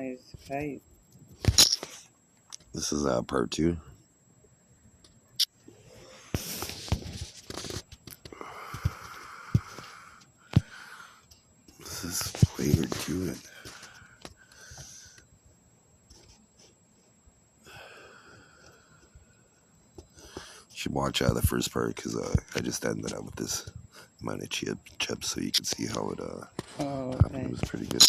nice kite. This is part 2. This is flavor to it. You should watch the first part because I just ended up with this amount of chips so you can see how it happened. Okay. It was pretty good.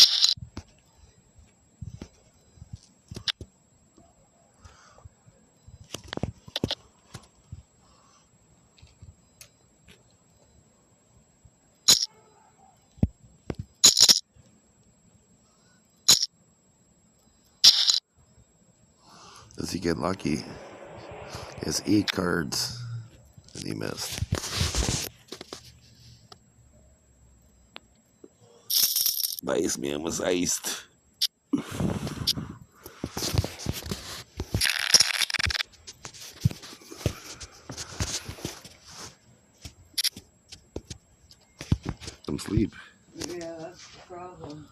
Does he get lucky? He has 8 cards and he missed. The Iceman was iced. Some sleep. Yeah, that's the problem.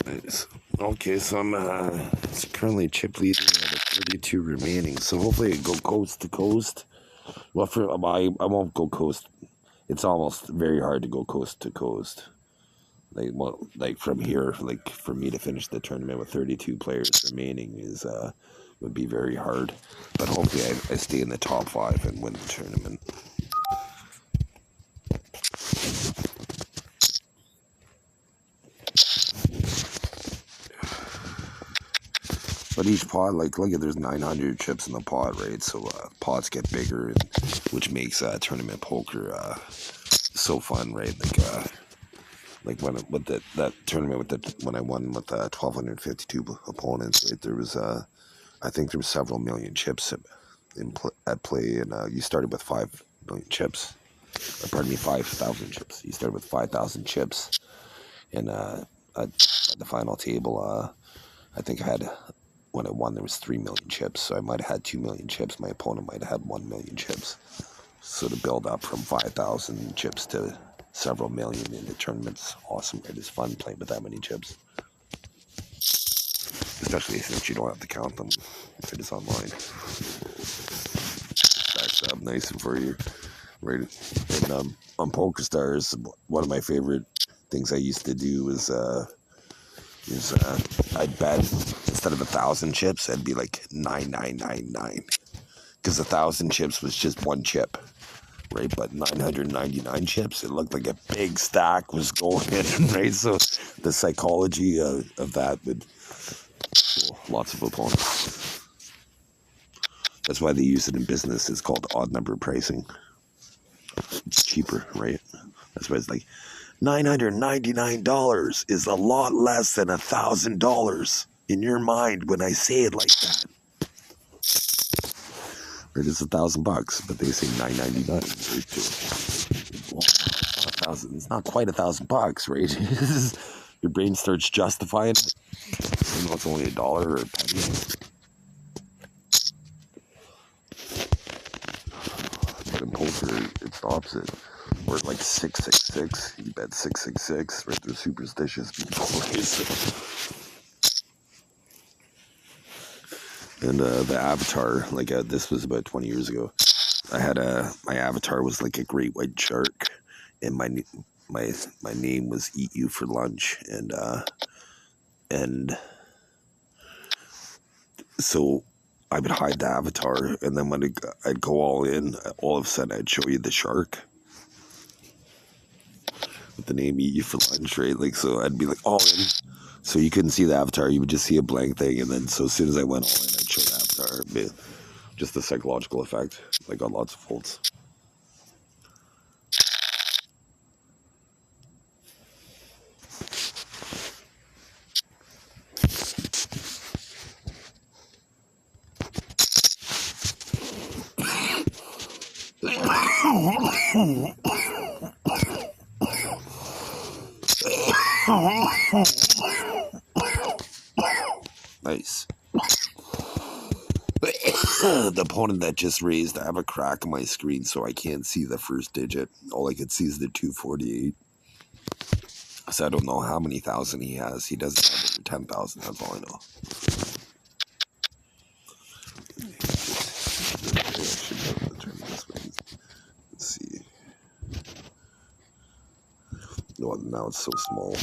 Nice. Okay, so I'm it's currently chip leading at a 32 remaining. So hopefully I go coast to coast. Well, I won't go coast. It's almost very hard to go coast to coast. Like from here, like for me to finish the tournament with 32 players remaining is would be very hard. But hopefully I stay in the top 5 and win the tournament. But each pot, like, look at, there's 900 chips in the pot, right? So pots get bigger, which makes tournament poker so fun, right? Like when with that tournament when I won with 1,252 opponents, right? There was I think there was several million chips at play, and you started with 5 million chips. Pardon me, 5,000 chips. You started with 5,000 chips, and at the final table, I think I had. When I won, there was 3 million chips, so I might have had 2 million chips. My opponent might have had 1 million chips. So to build up from 5,000 chips to several million in the tournament's awesome. It is fun playing with that many chips, especially since you don't have to count them if it is online. Stacks up nice and for you, right? And on PokerStars, one of my favorite things I used to do is I'd bet instead of 1,000 chips, I'd be like 9,999, because 1,000 chips was just one chip, right? But 999 chips, it looked like a big stack was going in, right? So the psychology of that would fool lots of opponents. That's why they use it in business. It's called odd number pricing. It's cheaper, right? That's why it's like $999 is a lot less than $1,000 in your mind when I say it like that. It is $1,000, but they say $999. Well, it's not quite $1,000, right? Your brain starts justifying it. Even though it's only $1 or a penny. But in poker, it's the opposite. Or like 666, you bet 666, right? They're superstitious people. And the avatar, like this was about 20 years ago. I had my avatar was like a great white shark, and my name was Eat You for Lunch, and so I would hide the avatar, and then when I'd go all in, all of a sudden I'd show you the shark. with the name "Eat You for Lunch," right? Like, so I'd be like all in, so you couldn't see the avatar. You would just see a blank thing, and then so as soon as I went all in, I'd show the avatar. But just the psychological effect. I got lots of folds. Nice. The opponent that just raised, I have a crack on my screen, so I can't see the first digit. All I could see is the 248. So I don't know how many thousand he has. He doesn't have over 10,000. That's all I know. Let's see. No, now it's so small.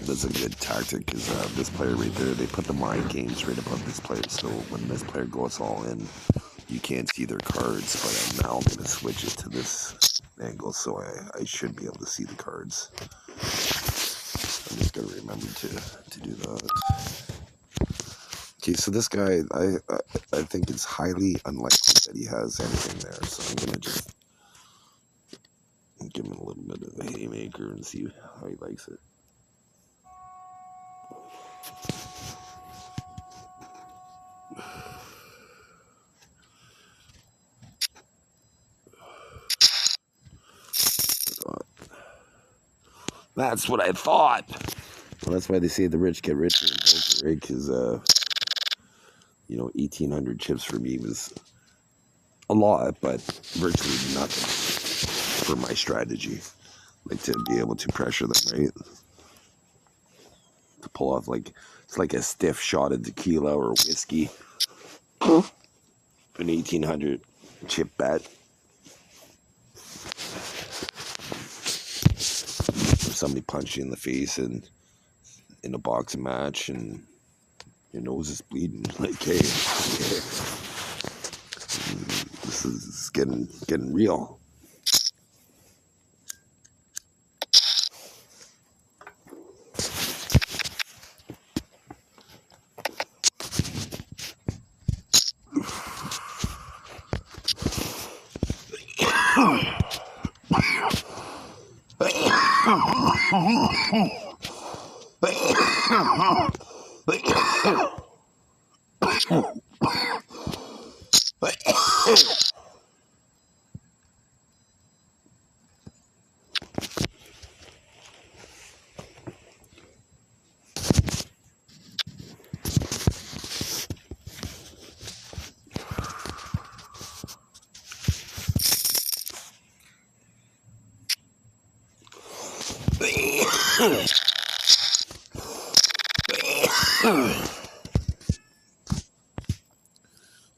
That's a good tactic because this player right there, they put the mind games right above this player. So when this player goes all in, you can't see their cards. But now I'm going to switch it to this angle so I should be able to see the cards. I'm just going to remember to do that. Okay, so this guy, I think it's highly unlikely that he has anything there. So I'm going to just give him a little bit of a haymaker and see how he likes it. That's what I thought. Well, that's why they say the rich get richer in poker, right? Because, 1,800 chips for me was a lot, but virtually nothing for my strategy. Like, to be able to pressure them, right? To pull off, like, it's like a stiff shot of tequila or whiskey. An 1,800 chip bet. If somebody punched you in the face and in a boxing match and your nose is bleeding, like, hey, this is getting real.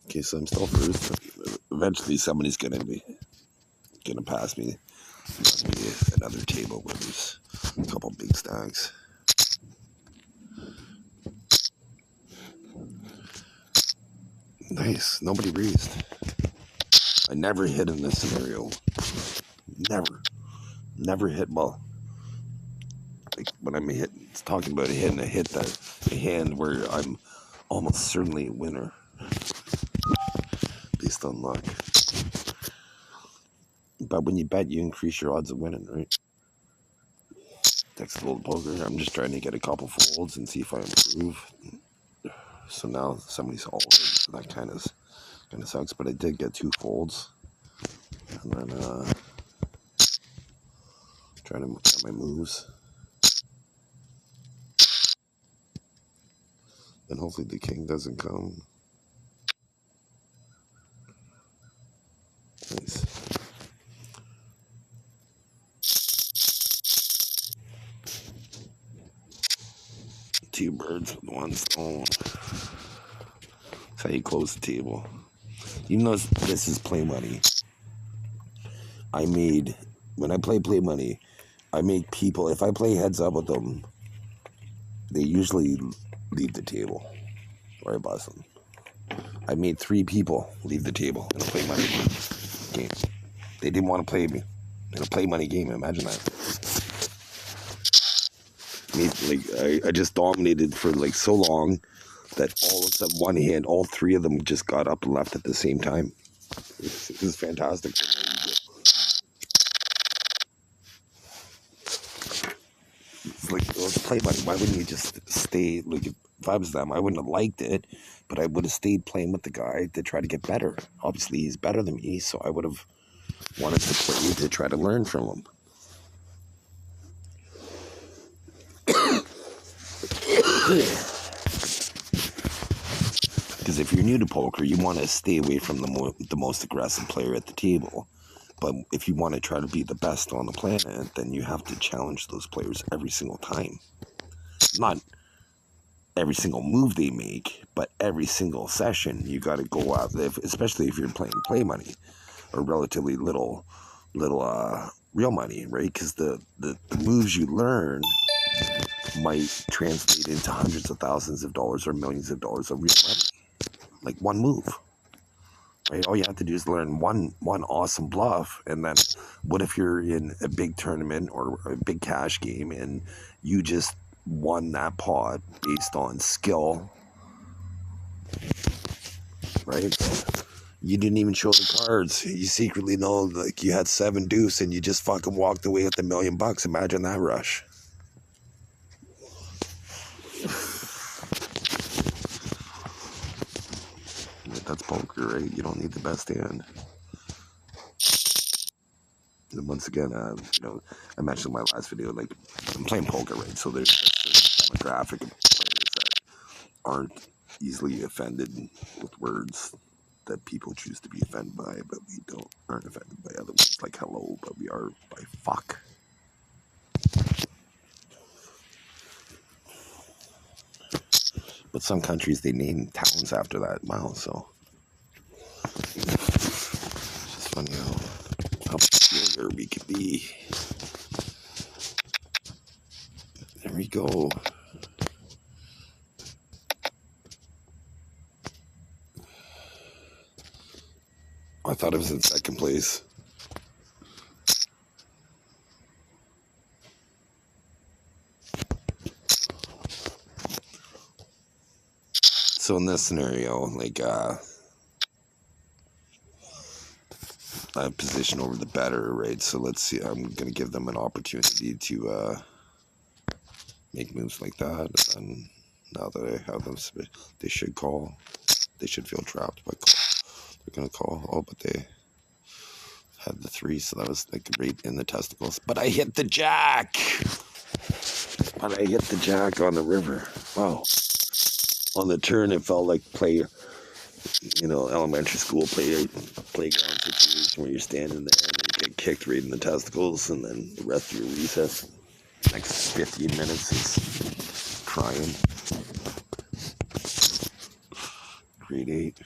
Okay, so I'm still first. Eventually, somebody's gonna pass me. Must be another table where there's a couple big stacks. Nice. Nobody raised. I never hit in this scenario. Never hit well. Like when I'm talking about hitting, I hit a hand where I'm almost certainly a winner based on luck. But when you bet, you increase your odds of winning, right? Text a little poker. I'm just trying to get a couple folds and see if I improve. So now somebody's all in. So that kind of sucks. But I did get 2 folds, and then trying to get my moves. And hopefully the king doesn't come. Nice. Two birds with one stone. That's how you close the table. Even though this is play money, when I play money, I make people, if I play heads up with them, they usually leave the table, or I bust them. I made 3 people leave the table in a play money game. They didn't want to play me in a play money game. Imagine that. I just dominated for like so long that all of a sudden one hand, all 3 of them just got up and left at the same time. It was fantastic. It's like, well, it's play money. Why wouldn't you just stay? Like, if I was them, I wouldn't have liked it, but I would have stayed playing with the guy to try to get better. Obviously, he's better than me, so I would have wanted to play to try to learn from him. Because if you're new to poker, you want to stay away from the most aggressive player at the table. But if you want to try to be the best on the planet, then you have to challenge those players every single time. Not every single move they make, but every single session you got to go out there, especially if you're playing play money or relatively little real money, right? Because the moves you learn might translate into hundreds of thousands of dollars or millions of dollars of real money. Like one move, right? All you have to do is learn one awesome bluff, and then what if you're in a big tournament or a big cash game and you just won that pot based on skill, right? You didn't even show the cards. You secretly know, like, you had 7 deuce and you just fucking walked away with $1 million. Imagine that rush. That's poker, right? You don't need the best hand. And once again, I mentioned in my last video, like, I'm playing poker, right? So there's a demographic of players that aren't easily offended with words that people choose to be offended by, but we aren't offended by other words like hello, but we are by fuck. But some countries, they name towns after that. Wow, so it's just funny how peculiar we could be. There we go. I thought it was in second place. So in this scenario, like, I position over the better, right? So let's see, I'm going to give them an opportunity to make moves like that. And then now that I have them, they should call. They should feel trapped by call. They're going to call. Oh, but they had the 3, so that was like right in the testicles. But I hit the jack! But I hit the jack on the river. Wow. On the turn, it felt like elementary school playground situation where you're standing there and you get kicked right in the testicles, and then the rest of your recess, next 15 minutes, is crying. Grade 8.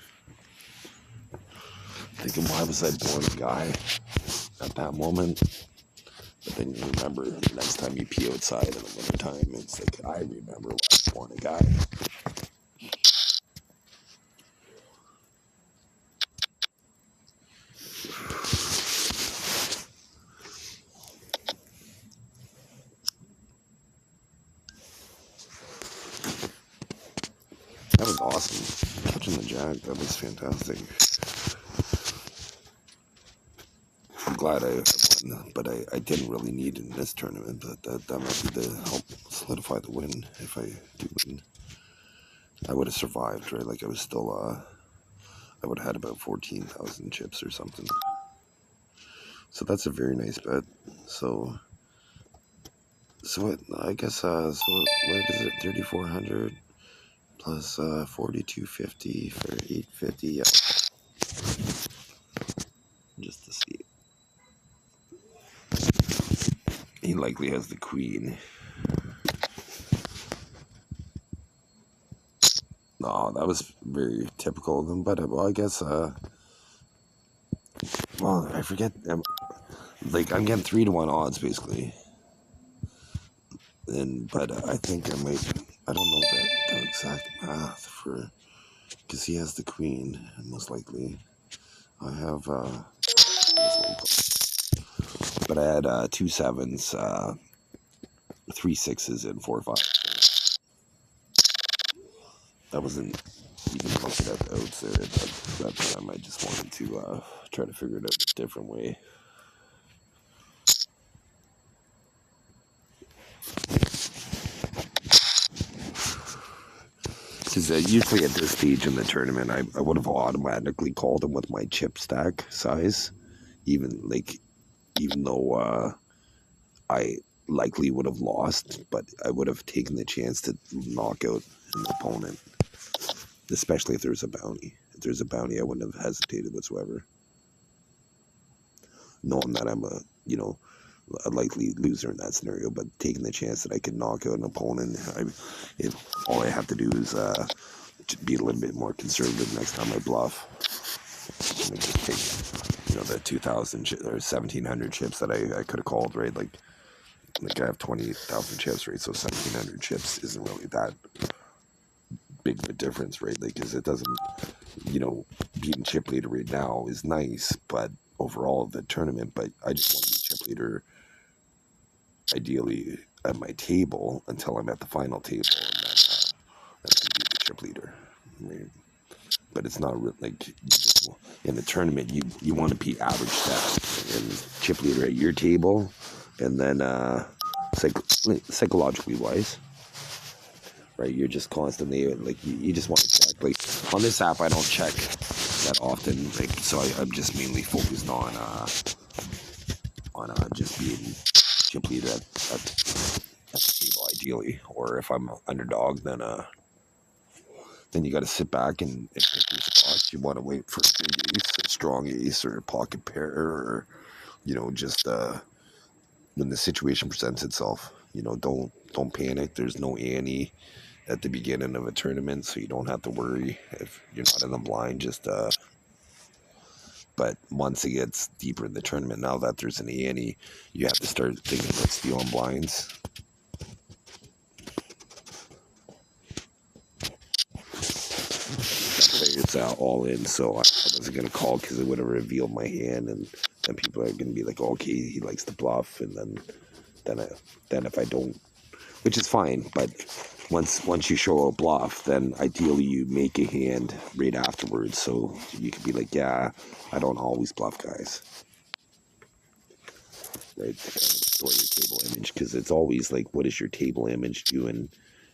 Thinking, why was I born a guy at that moment? But then you remember the next time you pee outside in the wintertime, it's like, I remember when I was born a guy. That was awesome. Catching the jack, that was fantastic. I'm glad I won, but I didn't really need it in this tournament. But that might be to help solidify the win. If I do win, I would have survived, right? Like, I was still, I would have had about 14,000 chips or something. So that's a very nice bet. So what, I guess, so what is it, 3,400 plus 4,250 for 850, yeah. Just to see. He likely has the queen. No, that was very typical of him, but well, I guess, well, I forget, like, I'm getting 3-to-1 odds, basically. But I think I might I don't know the exact math for, because he has the queen, most likely. I have, but I had 2 sevens, 3 sixes, and 4 fives. I wasn't even looking at the outs there at that time. I just wanted to try to figure it out a different way. Because usually at this stage in the tournament, I would have automatically called him with my chip stack size, even though I likely would have lost, but I would have taken the chance to knock out an opponent, especially if there's a bounty. If there's a bounty, I wouldn't have hesitated whatsoever, knowing that I'm a likely loser in that scenario, but taking the chance that I could knock out an opponent, if all I have to do is be a little bit more conservative next time I bluff. And just take, the 2,000 or 1,700 chips that I could have called, right? Like I have 20,000 chips, right? So 1,700 chips isn't really that big of a difference, right? Like, because it doesn't, being chip leader right now is nice, but overall the tournament, but I just want to be chip leader ideally at my table until I'm at the final table, and then be the chip leader. Right? But it's not like in the tournament you want to be average stat and chip leader at your table, and then psychologically wise, right? You're just constantly like you just want to check. Like on this app, I don't check that often, like so I'm just mainly focused on just being chip leader at the table ideally, or if I'm underdog, then you got to sit back and pick your spots. You want to wait for a big ace, a strong ace, or a pocket pair, or just when the situation presents itself. Don't panic. There's no ante at the beginning of a tournament, so you don't have to worry if you're not in the blind. But once it gets deeper in the tournament, now that there's an ante, you have to start thinking about stealing blinds. It's all in, so I wasn't gonna call because it would have revealed my hand, and then people are gonna be like, oh, okay, he likes to bluff, and then if I don't, which is fine, but once you show a bluff, then ideally you make a hand right afterwards, so you could be like, yeah, I don't always bluff, guys, right? To kind of restore your table image, because it's always like, what is your table image doing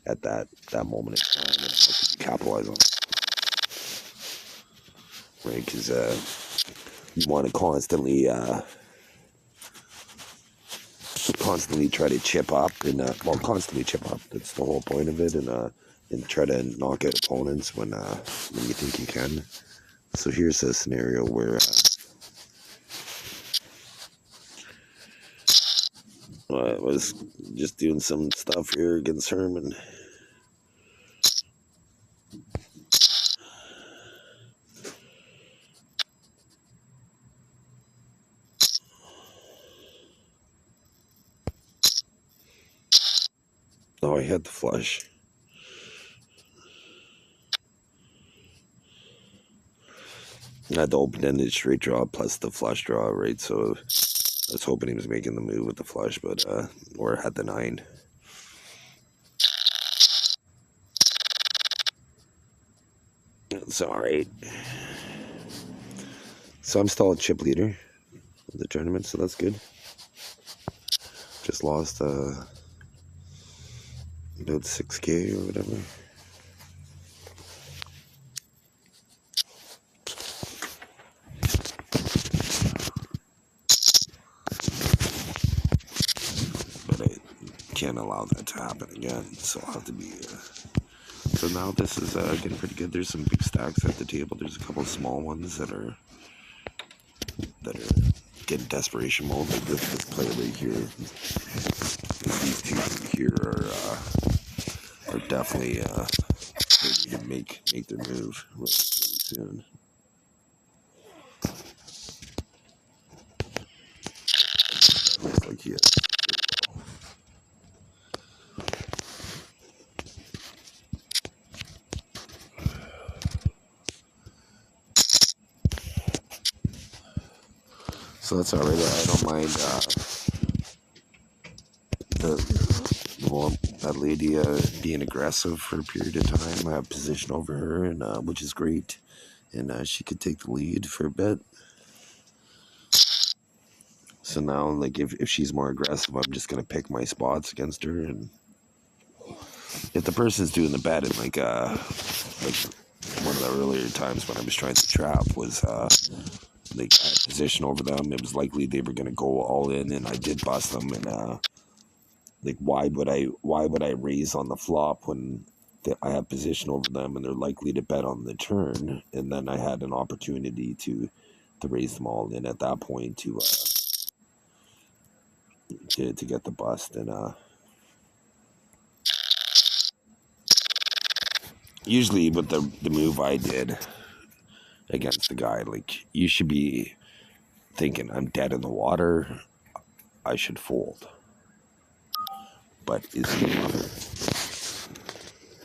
at that moment in time, and how could you capitalize on it, right? Because you want to constantly try to chip up and constantly chip up. That's the whole point of it, and try to knock out opponents when you think you can. So here's a scenario where I was just doing some stuff here against Herman. Oh, I had the flush. I had the open-ended straight draw plus the flush draw, right? So I was hoping he was making the move with the flush, but or had the 9. It's all right. So I'm still a chip leader of the tournament, so that's good. Just lost about 6K or whatever. But I can't allow that to happen again, so I'll have to be so now this is getting pretty good. There's some big stacks at the table. There's a couple of small ones that are getting desperation mode. Like this player right here. These two here are definitely ready to make their move really soon. Looks like he has. So that's alright. I don't mind that lady being aggressive for a period of time. I have position over her, and which is great. And she could take the lead for a bit. So now, like, if she's more aggressive, I'm just gonna pick my spots against her. And if the person's doing the bet, and like one of the earlier times when I was trying to trap was like I had position over them. It was likely they were gonna go all in, and I did bust them. And like, why would I raise on the flop when I have position over them, and they're likely to bet on the turn? And then I had an opportunity to raise them all in at that point to get the bust. And usually with the move I did against the guy, like, you should be thinking, I'm dead in the water, I should fold. But is he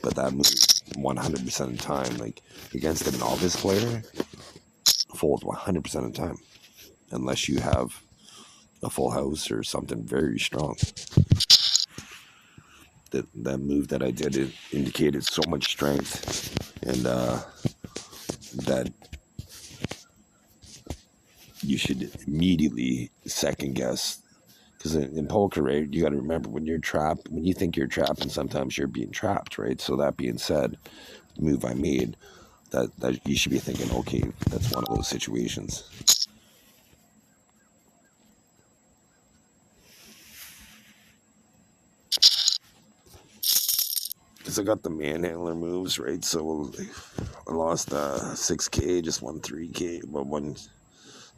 but that move 100% of the time, like against a novice player, fold 100% of the time. Unless you have a full house or something very strong. That move that I did, it indicated so much strength, and that you should immediately second guess. Because in poker, right, you got to remember when you think you're trapped, and sometimes you're being trapped, right? So that being said, the move I made, that you should be thinking, okay, that's one of those situations. Because I got the manhandler moves, right? So I lost 6K, just won 3K, but won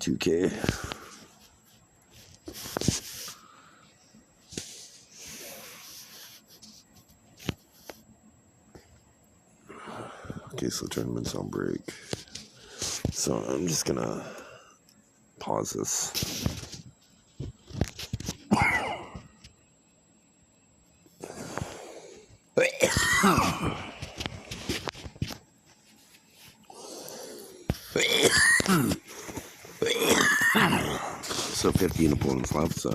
2K. Okay, so tournament's on break. So I'm just gonna pause this. So 15 opponents left.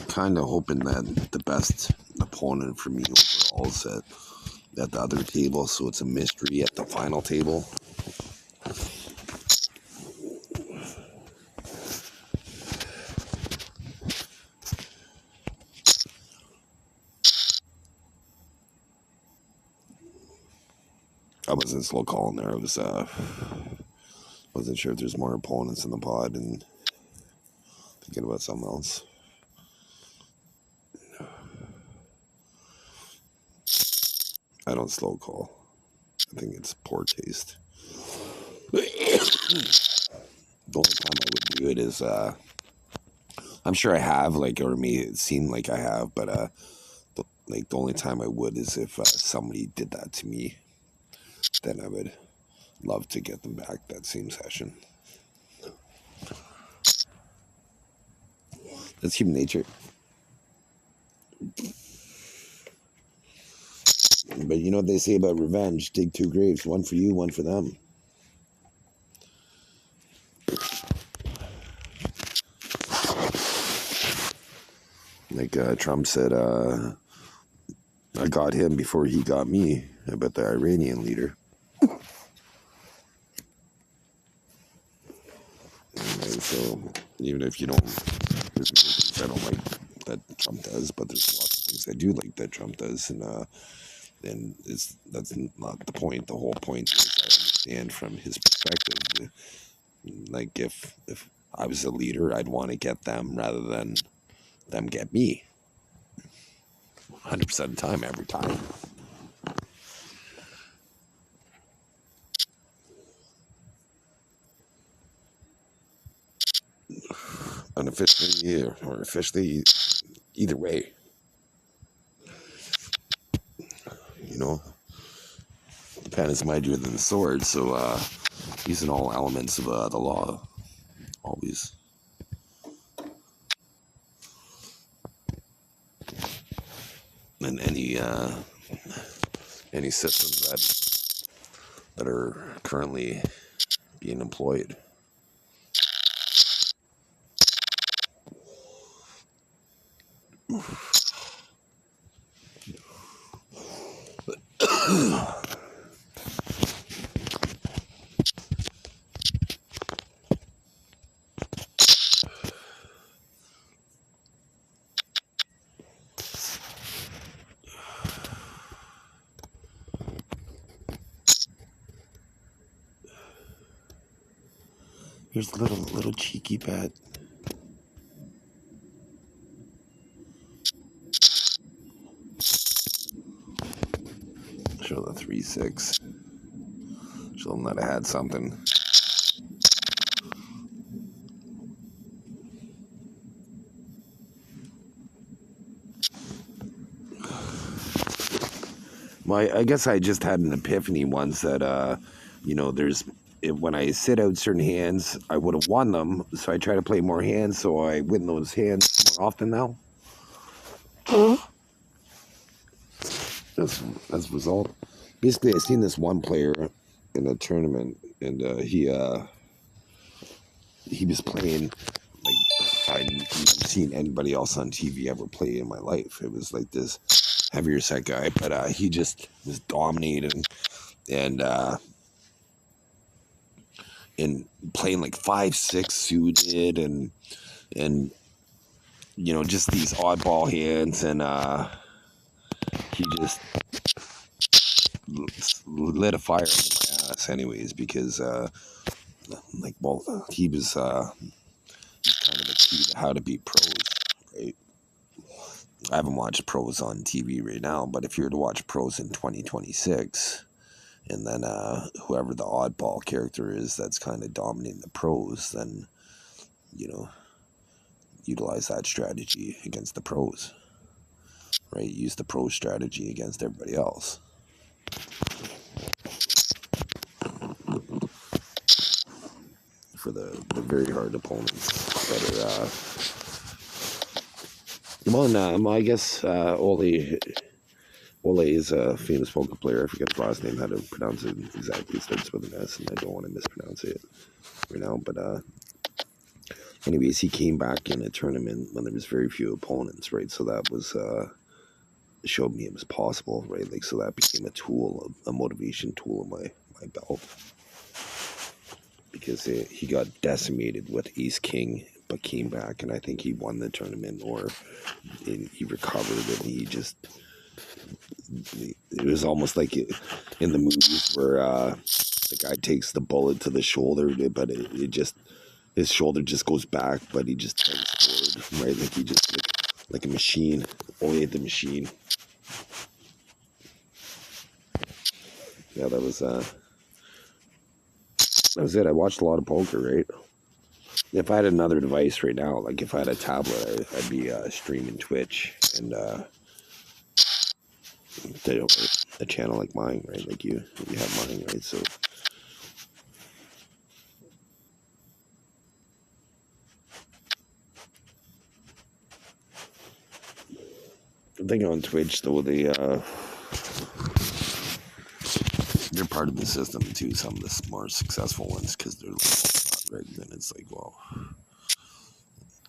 Kind of hoping that the best opponent for me overall is at the other table, so it's a mystery at the final table. I wasn't slow calling there. I wasn't sure if there's more opponents in the pod and thinking about something else. I don't slow call. I think it's poor taste. The only time I would do it is I'm sure I have, like, or it seem like I have, but the only time I would is if somebody did that to me. Then I would love to get them back that same session. That's human nature. But you know what they say about revenge? Dig two graves, one for you, one for them. Like Trump said, I got him before he got me. About the Iranian leader. And so even if you don't, there's things I don't like that Trump does, but there's lots of things I do like that Trump does, and that's not the point. The whole point is I understand from his perspective. Like, if I was a leader, I'd want to get them rather than them get me. 100% of the time, every time. Unofficially or officially, either way. You know, the pen is mightier than the sword, so using all elements of the law, always. And any any systems that are currently being employed. Here's a little cheeky bet. Show the 3-6. Show them that I had something. I guess I just had an epiphany once that when I sit out certain hands, I would have won them. So I try to play more hands, so I win those hands more often now. That's a result. Basically, I seen this one player in a tournament, and he was playing like I'd never seen anybody else on TV ever play in my life. It was like this heavier set guy, but he just was dominating and playing like 5-6 suited and just these oddball hands, and he just lit a fire under my ass anyways, because he was kind of the key to how to beat pros, right? I haven't watched pros on TV right now, but if you were to watch pros in 2026, and then whoever the oddball character is that's kind of dominating the pros, then utilize that strategy against the pros, right? Use the pro strategy against everybody else. For the very hard opponents that are I guess Ole is a famous poker player. I forget his last name, how to pronounce it exactly. It starts with an S, and I don't want to mispronounce it right now. But anyways, he came back in a tournament when there was very few opponents, right? So that was showed me it was possible, right? Like, so that became a motivation tool in my belt, because he got decimated with Ace King, but came back, and I think he won the tournament, or he recovered, and it was almost like in the movies where the guy takes the bullet to the shoulder, but his shoulder just goes back, but he just turns forward, right? Like he just like a machine, only the machine. Yeah, that was it. I watched a lot of poker, right? If I had another device right now, like if I had a tablet, I'd be streaming Twitch and a channel like mine, right? Like you have mine, right? So the thing on Twitch, though, they're part of the system too. Some of the more successful ones, because they're like not rigged, and it's like, well,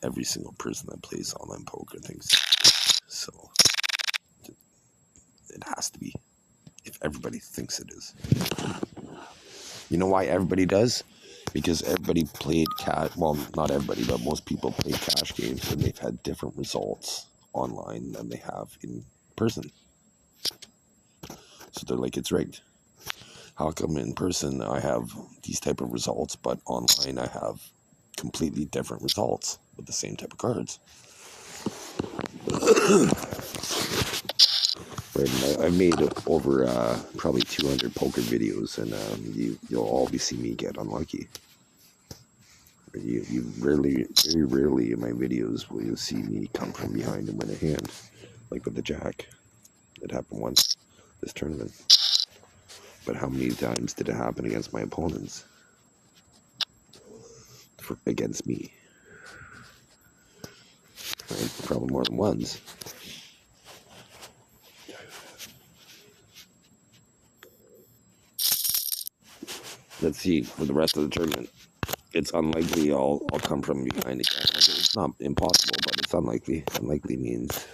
every single person that plays online poker thinks so. It has to be, if everybody thinks it is. You know why everybody does? Because everybody played cash. Well, not everybody, but most people play cash games, and they've had different results online than they have in person. So they're like, it's rigged. How come in person I have these type of results, but online I have completely different results with the same type of cards? Right, I've made over probably 200 poker videos, and you'll always see me get unlucky. You very rarely in my videos will you see me come from behind and win a hand, like with the jack. It happened once this tournament. But how many times did it happen against my opponents? Against me? Right? Probably more than once. Let's see for the rest of the tournament. It's unlikely I'll come from behind again. It's not impossible, but it's unlikely. Unlikely means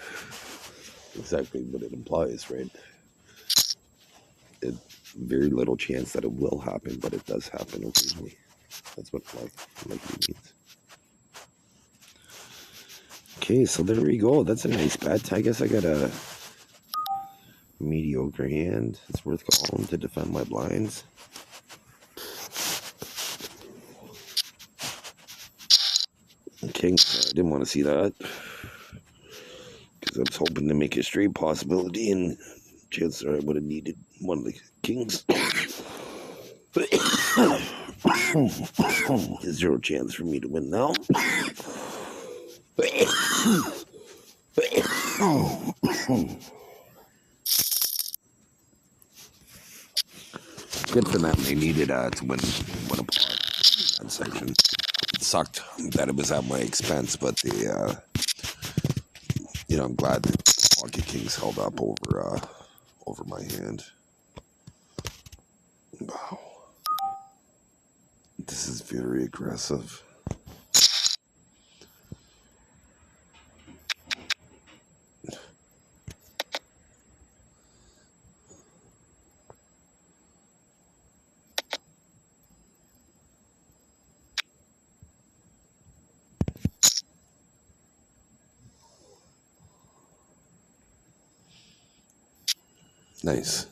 exactly what it implies, right? It's very little chance that it will happen, but it does happen occasionally. That's what likely means. Okay, so there we go. That's a nice bet. I guess I got a mediocre hand. It's worth calling to defend my blinds. King, I didn't want to see that because I was hoping to make a straight possibility, and chances are I would have needed one of the kings. Zero chance for me to win now. Good for them. They needed to win a pot that section. It sucked that it was at my expense, but they, I'm glad that Pocket Kings held up over my hand. Wow, this is very aggressive. Nice.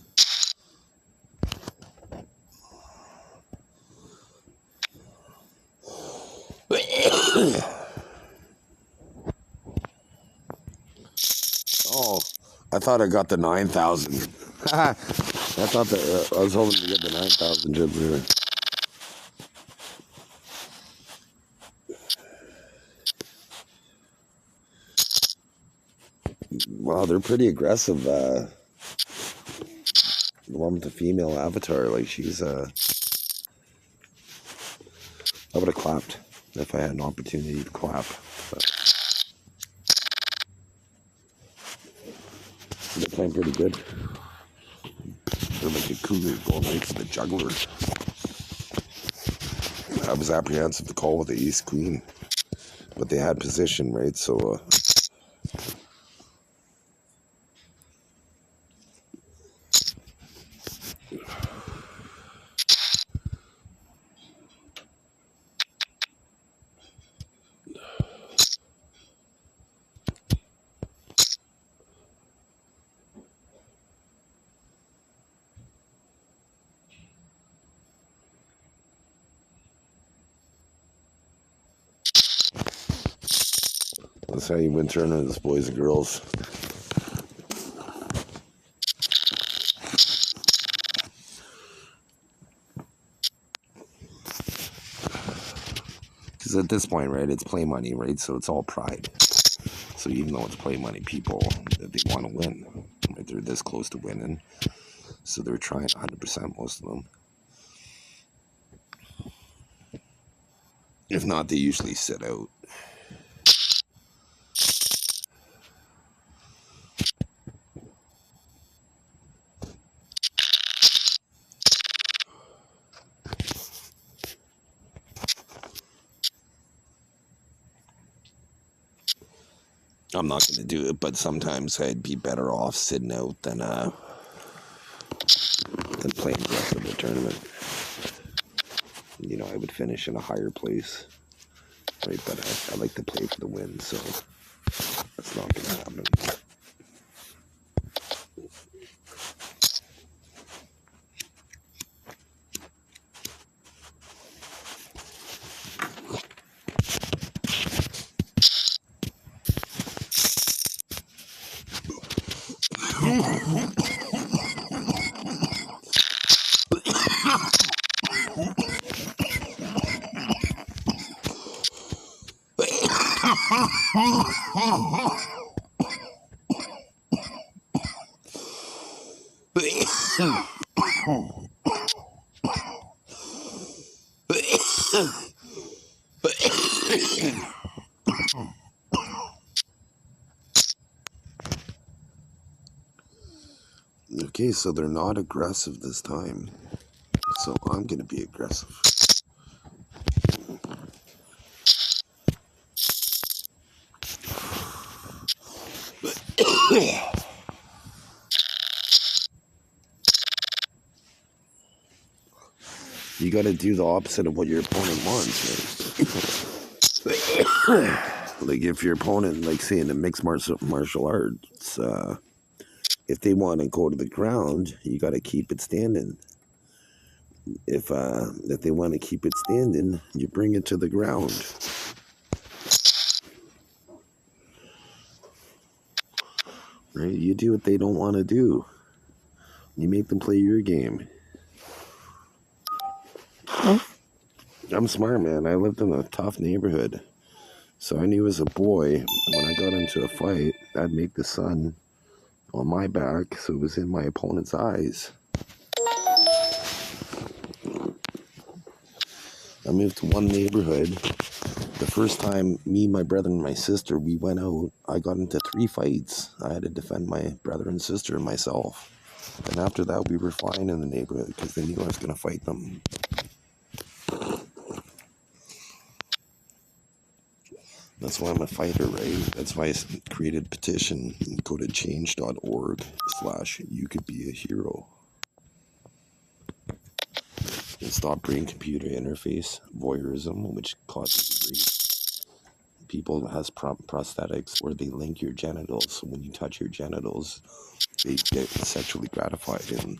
Oh, I thought I got the 9,000. I thought that I was hoping to get the 9,000 chips here. Wow, they're pretty aggressive. The one with the female avatar, like she's I would have clapped if I had an opportunity to clap. But they're playing pretty good. They're like a cougar going right for the juggler. I was apprehensive to call with the ace queen, but they had position, right? So that's how you win tournaments, boys and girls. Because at this point, right, it's play money, right? So it's all pride. So even though it's play money, people, they want to win. Right? They're this close to winning. So they're trying 100%, most of them. If not, they usually sit out. I'm not going to do it, but sometimes I'd be better off sitting out than playing the rest of the tournament. I would finish in a higher place, right? But I like to play for the win, so that's not going to happen. Okay, so they're not aggressive this time. So I'm going to be aggressive. You got to do the opposite of what your opponent wants, right? Like if your opponent, like say in a mixed martial arts, if they want to go to the ground, you got to keep it standing. If they want to keep it standing, you bring it to the ground. Right? You do what they don't want to do. You make them play your game. I'm smart, man. I lived in a tough neighborhood. So I knew as a boy, when I got into a fight, I'd make the sun on my back so it was in my opponent's eyes. I moved to one neighborhood. The first time me, my brother, and my sister, we went out, I got into 3 fights. I had to defend my brother and sister and myself. And after that, we were fine in the neighborhood because they knew I was going to fight them. That's why I'm a fighter, right? That's why I created a petition. Go to change.org/you could be a hero. And stop brain computer interface voyeurism, which causes rape. People has prosthetics where they link your genitals. So when you touch your genitals, they get sexually gratified, and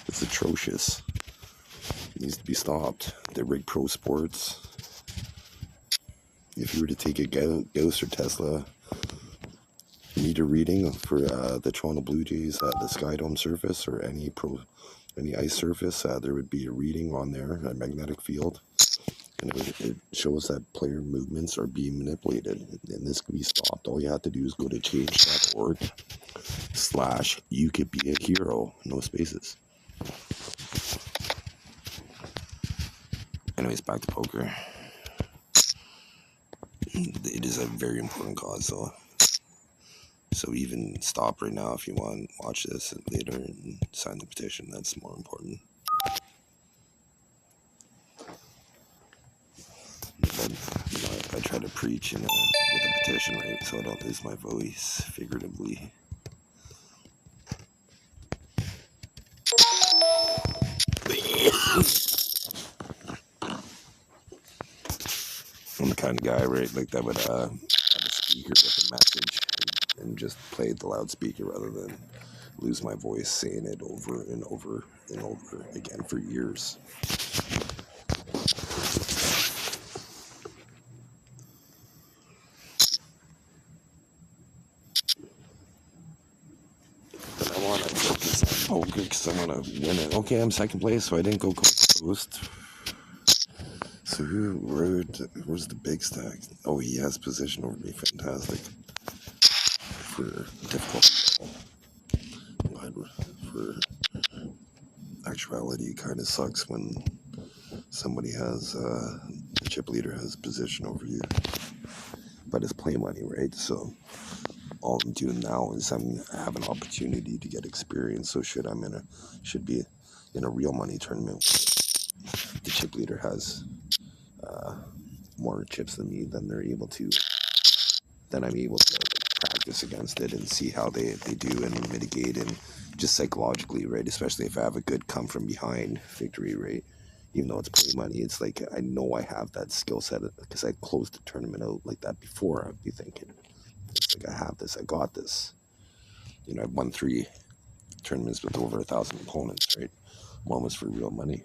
it's atrocious. It needs to be stopped. They rig pro sports. If you were to take a Gauss or Tesla meter reading for the Toronto Blue Jays at the Sky Dome surface or any ice surface, there would be a reading on there, a magnetic field, and it shows that player movements are being manipulated, and this can be stopped. All you have to do is go to change.org/you could be a hero, no spaces. Anyways, back to poker. It is a very important cause, though. So even stop right now if you want, watch this later and sign the petition. That's more important. But, I try to preach with a petition, right? So I don't lose my voice figuratively. I'm the kind of guy, right, like that would have a speaker with a message and just play the loudspeaker rather than lose my voice saying it over and over and over again for years. But I want to focus on poker because I want to win it. Okay, I'm second place, so I didn't go coast to coast. So where's the big stack? Oh, he has position over me. Fantastic. For difficulty level. But for actuality, it kind of sucks when somebody has, the chip leader has position over you. But it's play money, right? So all I'm doing now is I have an opportunity to get experience. So should be in a real money tournament, the chip leader has more chips than me, then I'm able to practice against it and see how they do and mitigate and just psychologically, right? Especially if I have a good come from behind victory, right? Even though it's play money, it's like I know I have that skill set because I closed the tournament out like that before. I'd be thinking, it's like I have this, I got this. I've won 3 tournaments with over 1,000 opponents, right? One was for real money.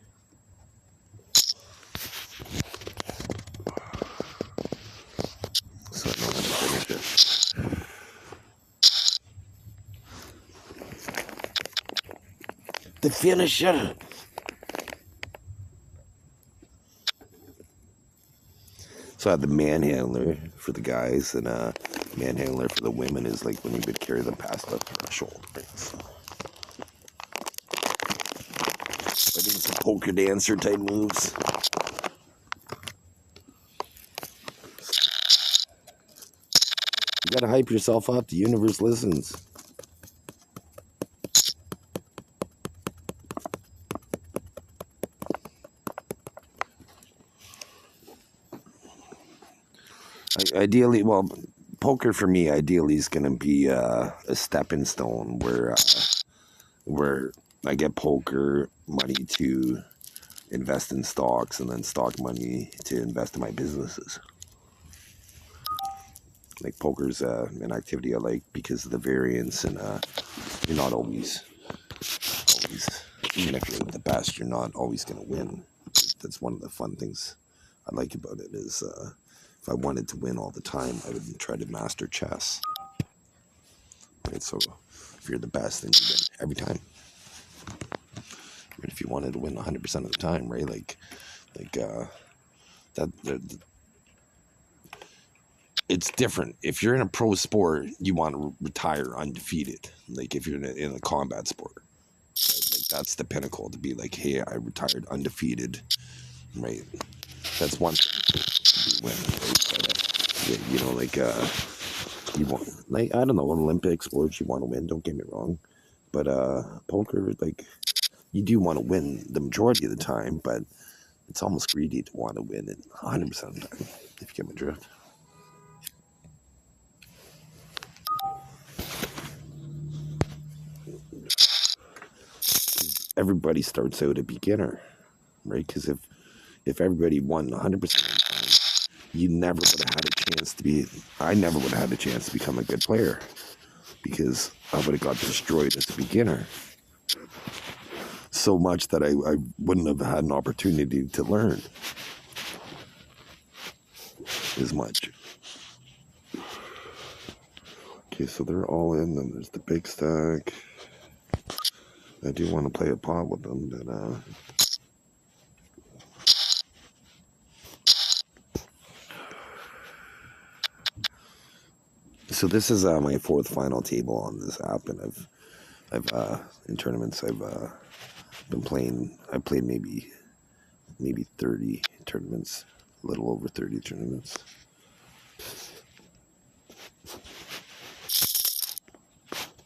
So I know how to finish it. The finisher. So I had the manhandler for the guys, and manhandler for the women is like when you would carry them past the threshold. Right? So, I think some poker dancer type moves. You gotta hype yourself up. The universe listens. Ideally, well, poker for me ideally is going to be a stepping stone where I get poker money to invest in stocks and then stock money to invest in my businesses. Like poker's an activity I like because of the variance and you're not always, even if you're the best, you're not always going to win. That's one of the fun things I like about it is if I wanted to win all the time, I would try to master chess. Right, so if you're the best, then you win every time. But if you wanted to win 100% of the time, right? Like that it's different. If you're in a pro sport, you want to retire undefeated. Like if you're in a combat sport, right? Like that's the pinnacle to be like, hey, I retired undefeated, right? That's one thing to win, right? But, yeah, you know, like you want, like I don't know, Olympic sports, you want to win. Don't get me wrong, but poker, like you do want to win the majority of the time, but it's almost greedy to want to win it 100% of the time. If you get my drift. Everybody starts out a beginner, right? Because if everybody won 100% of the time, you never would have had a chance to be. I never would have had a chance to become a good player because I would have got destroyed as a beginner so much that I wouldn't have had an opportunity to learn as much. Okay, so they're all in. Then there's the big stack. I do want to play a pot with them, but so this is my fourth final table on this app, and I've in tournaments I've been playing. I played maybe 30 tournaments, a little over 30 tournaments.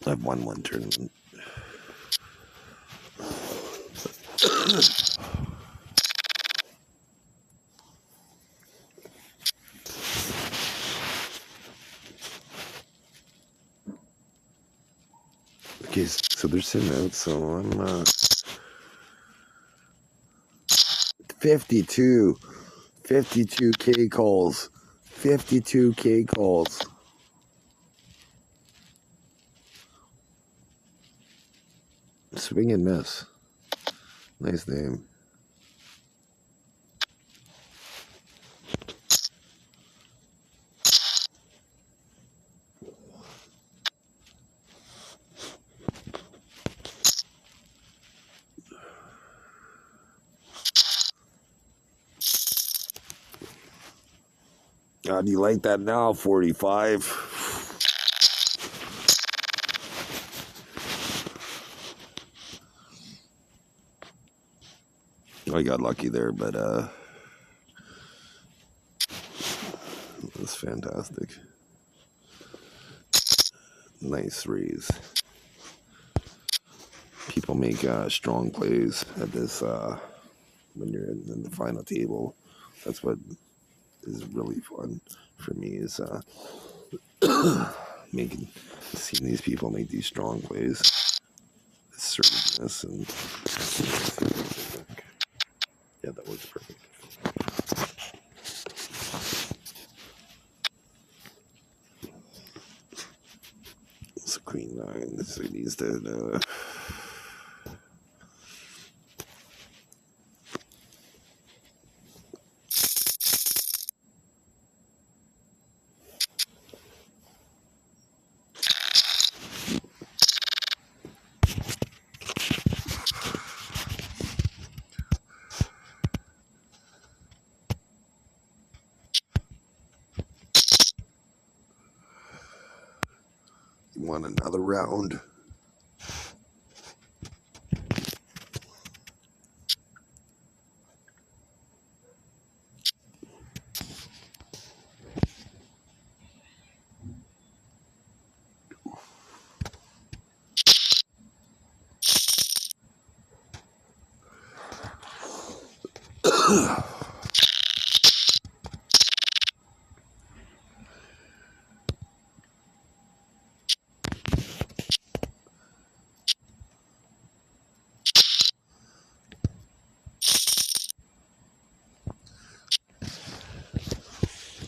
I've won one tournament. Okay, so they're sitting out, so I'm 52 52K calls. 52K calls. Swing and miss. Nice name. How do you like that now, 45? I got lucky there, but that's fantastic. Nice raise. People make strong plays at this when you're in the final table. That's what is really fun for me is seeing these people make these strong plays, assertiveness, and yeah, that works perfect. It's a queen nine. So it needs to. You want another round?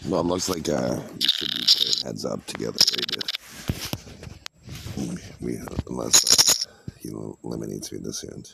Well, it looks like we should be playing heads up together, right? Unless he eliminates me this hand.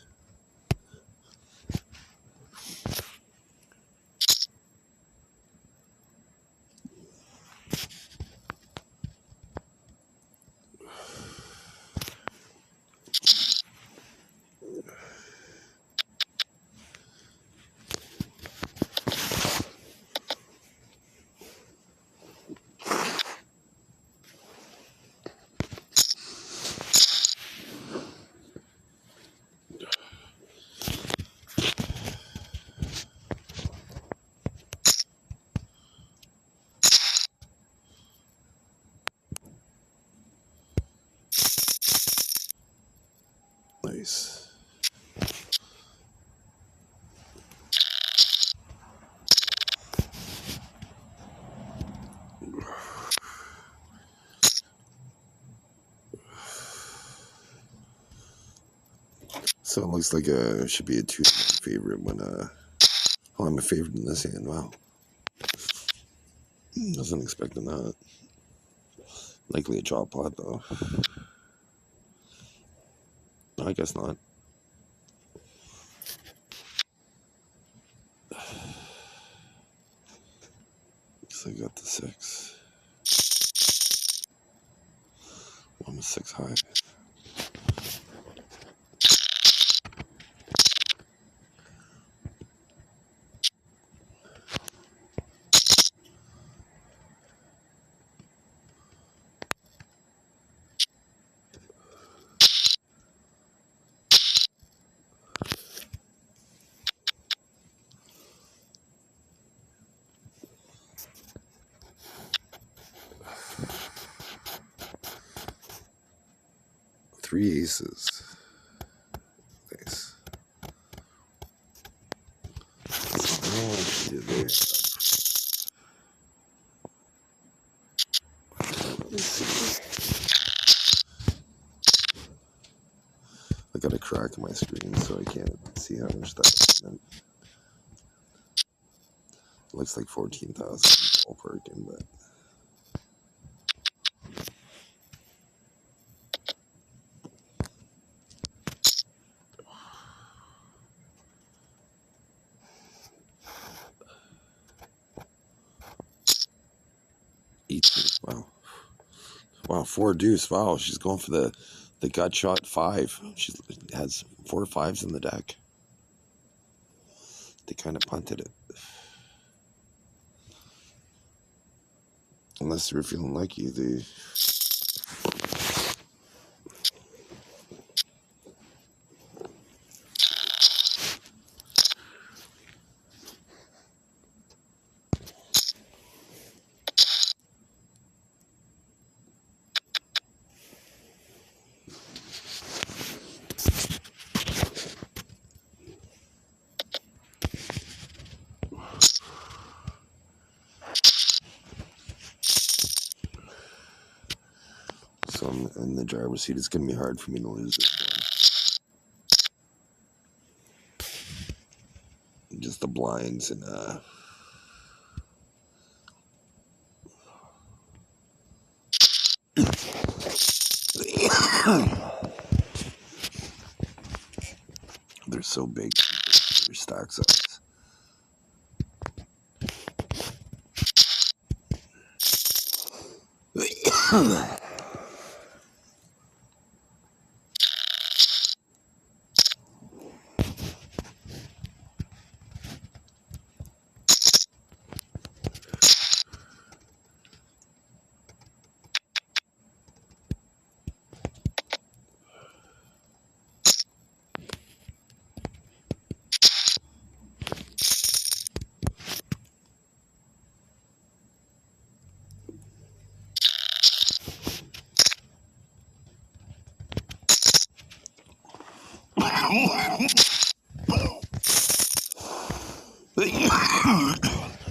Nice. So it looks like should be a 2-1 favorite when oh, I'm a favorite in this hand. Wow. Wasn't expecting that. Likely a drop pot though. No, I guess not. Guess I got the 6. Well, I'm a 6 high. Three aces. Nice. Oh, yeah, there. Let's see. I got a crack in my screen, so I can't see how much that looks like 14,000 ballparking, but 18. Wow. Wow, 4 deuce. Wow, she's going for the gut shot 5. She has 4 5s in the deck. They kind of punted it. Unless they were feeling lucky, they. So I'm in the driver's seat. It's going to be hard for me to lose this one. Just the blinds and they're so big. They're stack size.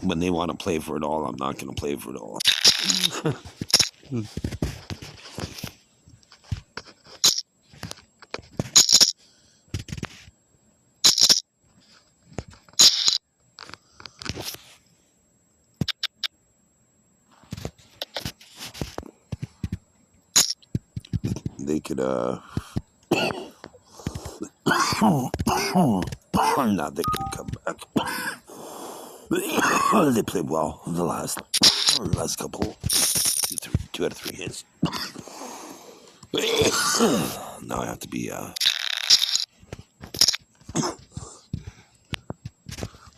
When they want to play for it all, I'm not going to play for it all. they could not they could come back. They played well the last couple, two out of three hits. Now I have to be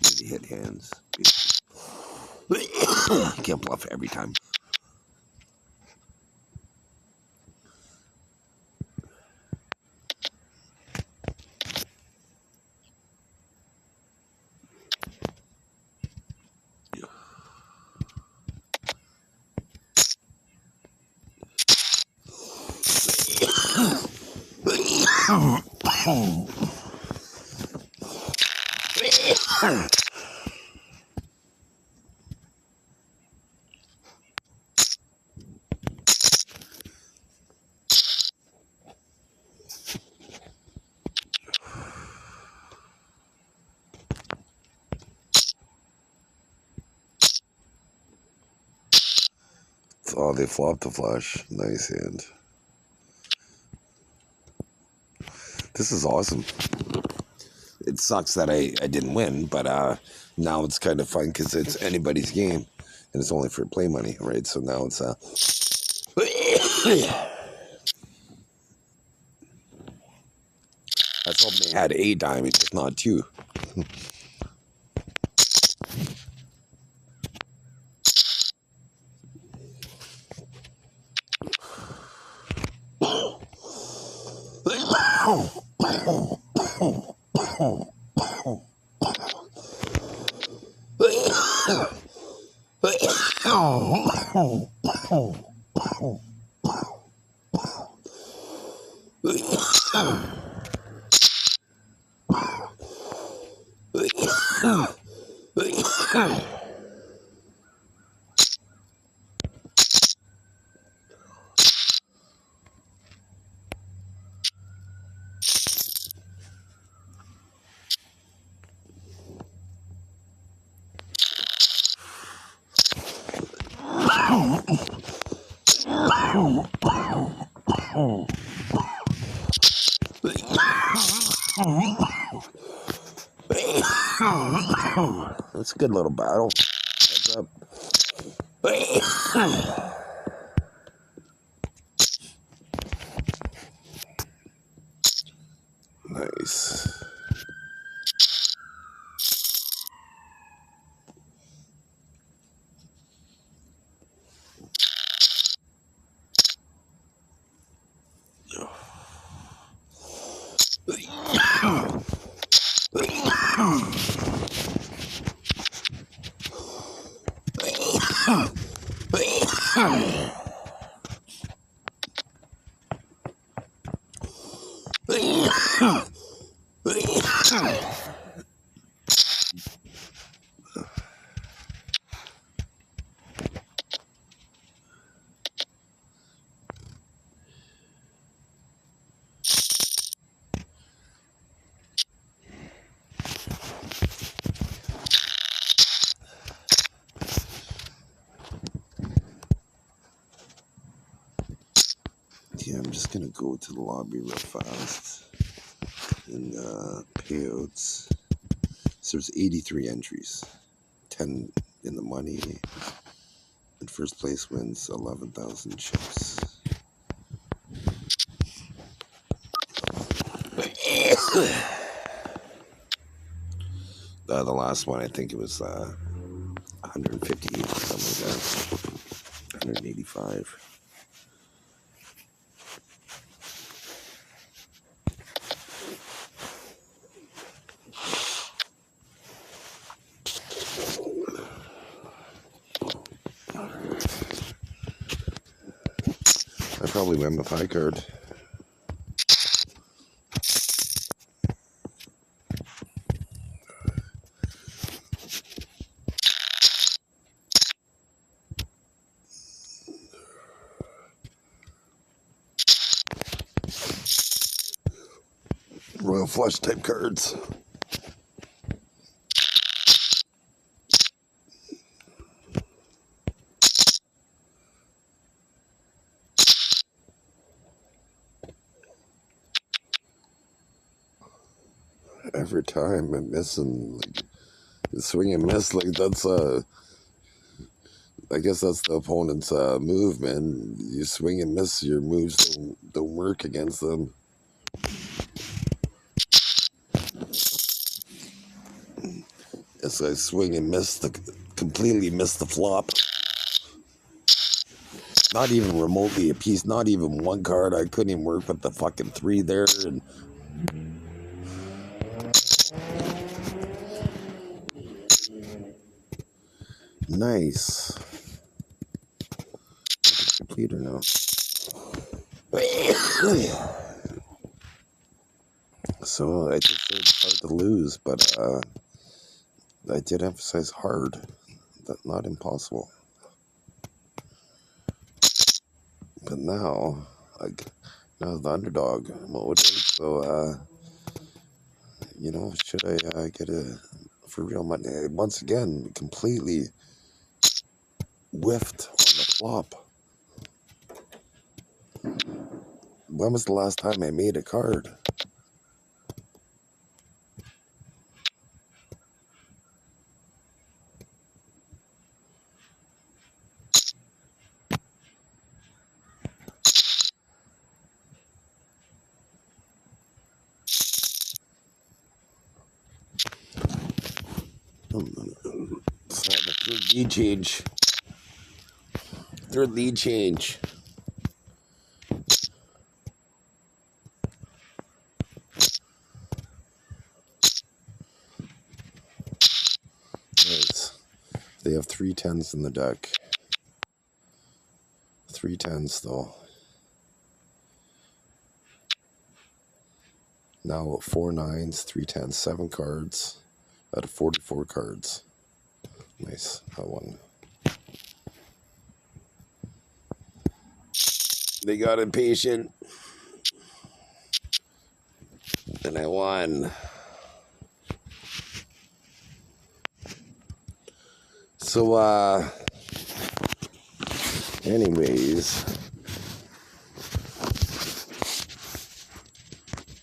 maybe hit hands. Can't bluff every time. Oh, they flopped the flush. Nice hand. This is awesome. It sucks that I didn't win, but now it's kind of fun because it's anybody's game, and it's only for play money, right? So now it's I thought they had a dime, it's just not two. That's a good little battle. What's up? Nice. Yeah, I'm just gonna go to the lobby real fast and payouts. So there's 83 entries, 10 in the money, and first place wins 11,000 chips. The last one, I think it was 158 or something like that. 185. I probably win with high card. Royal flush type cards. Every time I'm missing, like, swing and miss, like, that's, I guess that's the opponent's move, man. You swing and miss, your moves don't work against them. It's like swing and miss, completely miss the flop. Not even remotely a piece, not even one card. I couldn't even work with the fucking 3 there. And nice. Completer now. So I just said it's hard to lose, but I did emphasize hard, not impossible. But now, now the underdog mode. So should I get a for real money? Once again, completely whiffed on the flop. When was the last time I made a card? So the third lead change. Third lead change. Nice. They have 3 10s in the deck. 3 10s though. Now 4 9s, 3 10s, 7 cards out of 44 cards. Nice. That one. They got impatient. And I won. So, anyways.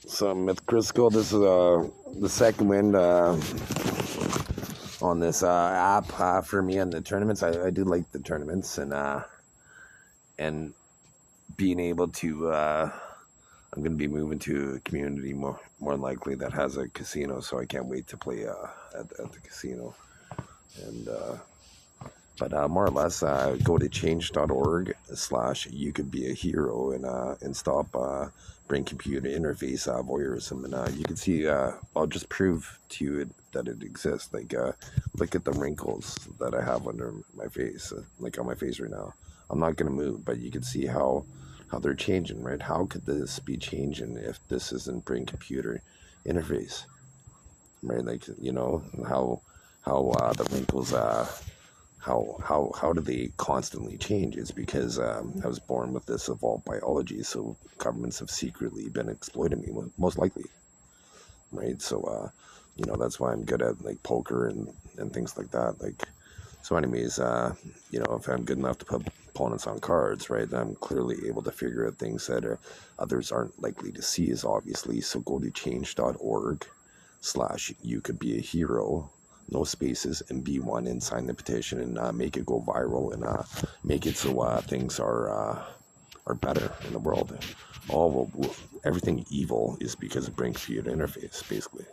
So I'm with Crisco. This is the second win on this app for me on the tournaments. I do like the tournaments and being able to. I'm going to be moving to a community more likely that has a casino, so I can't wait to play at the casino. And but more or less, go to change.org/you could be a hero and stop brain computer interface voyeurism. And you can see, I'll just prove to you that it exists. Like, look at the wrinkles that I have under my face, like on my face right now. I'm not going to move, but you can see how they're changing, right? How could this be changing if this isn't brain computer interface, right? Like, how the wrinkles how do they constantly change? It's because I was born with this evolved biology, so governments have secretly been exploiting me, most likely, right? So that's why I'm good at like poker and things like that. Like, so anyways, if I'm good enough to put opponents on cards, right, I'm clearly able to figure out things that others aren't likely to see as obviously. So go to change.org/you could be a hero, no spaces, and be one, and sign the petition and make it go viral and make it so things are better in the world. Everything evil is because of brain computer interface, basically.